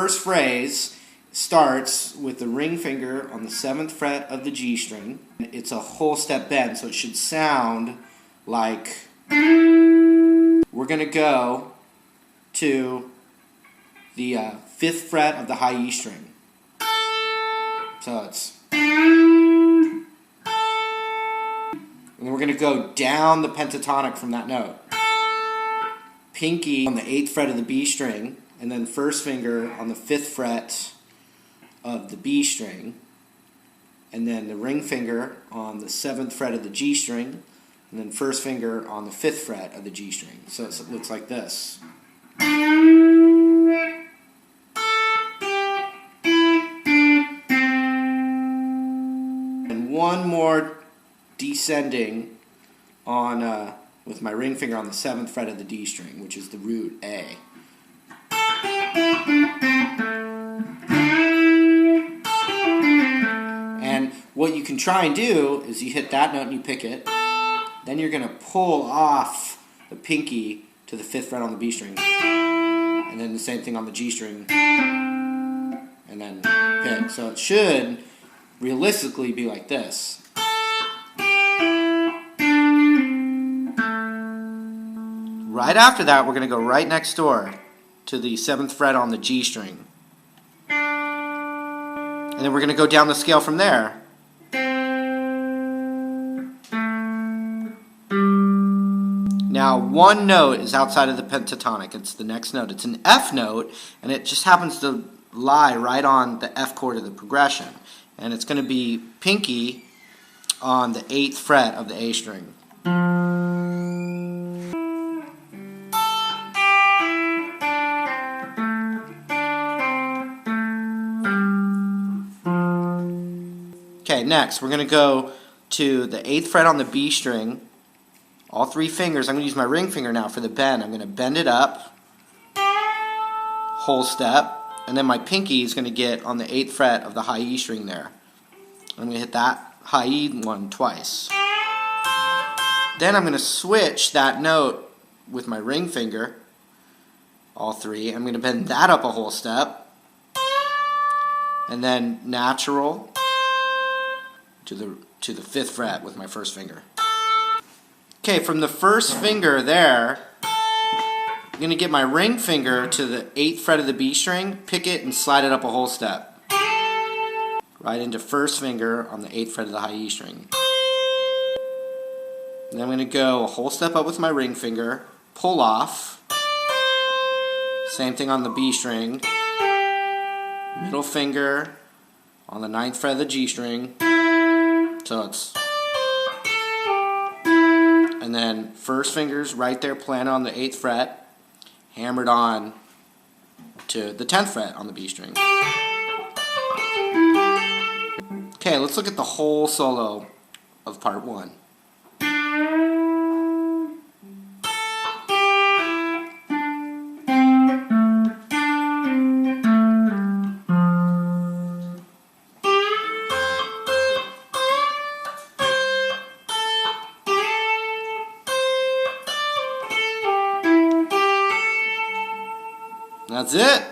first phrase starts with the ring finger on the 7th fret of the G string. It's a whole step bend, so it should sound like we're going to go to the 5th fret of the high E string. So it's, and then we're going to go down the pentatonic from that note. Pinky on the 8th fret of the B string, and then first finger on the 5th fret of the B string, and then the ring finger on the 7th fret of the G string, and then first finger on the 5th fret of the G string. So it looks like this. And one more descending on with my ring finger on the 7th fret of the D string, which is the root A. And what you can try and do is you hit that note and you pick it. Then you're going to pull off the pinky to the 5th fret on the B string. And then the same thing on the G string. And then pick. So it should realistically be like this. Right after that, we're going to go right next door to the 7th fret on the G string. And then we're going to go down the scale from there. Now, one note is outside of the pentatonic. It's the next note. It's an F note, and it just happens to lie right on the F chord of the progression. And it's going to be pinky on the 8th fret of the A string. Okay, next we're going to go to the 8th fret on the B string. All 3 fingers. I'm going to use my ring finger now for the bend. I'm going to bend it up, whole step, and then my pinky is going to get on the 8th fret of the high E string there. I'm going to hit that high E one twice. Then I'm going to switch that note with my ring finger, all 3. I'm going to bend that up a whole step, and then natural to the 5th fret with my first finger. Okay, from the first finger there, I'm going to get my ring finger to the 8th fret of the B string, pick it, and slide it up a whole step. Right into first finger on the 8th fret of the high E string. And then I'm going to go a whole step up with my ring finger, pull off. Same thing on the B string. Middle finger on the 9th fret of the G string. So it's, and then first finger's right there planted on the 8th fret, hammered on to the 10th fret on the B string. Okay, let's look at the whole solo of part 1. That's it.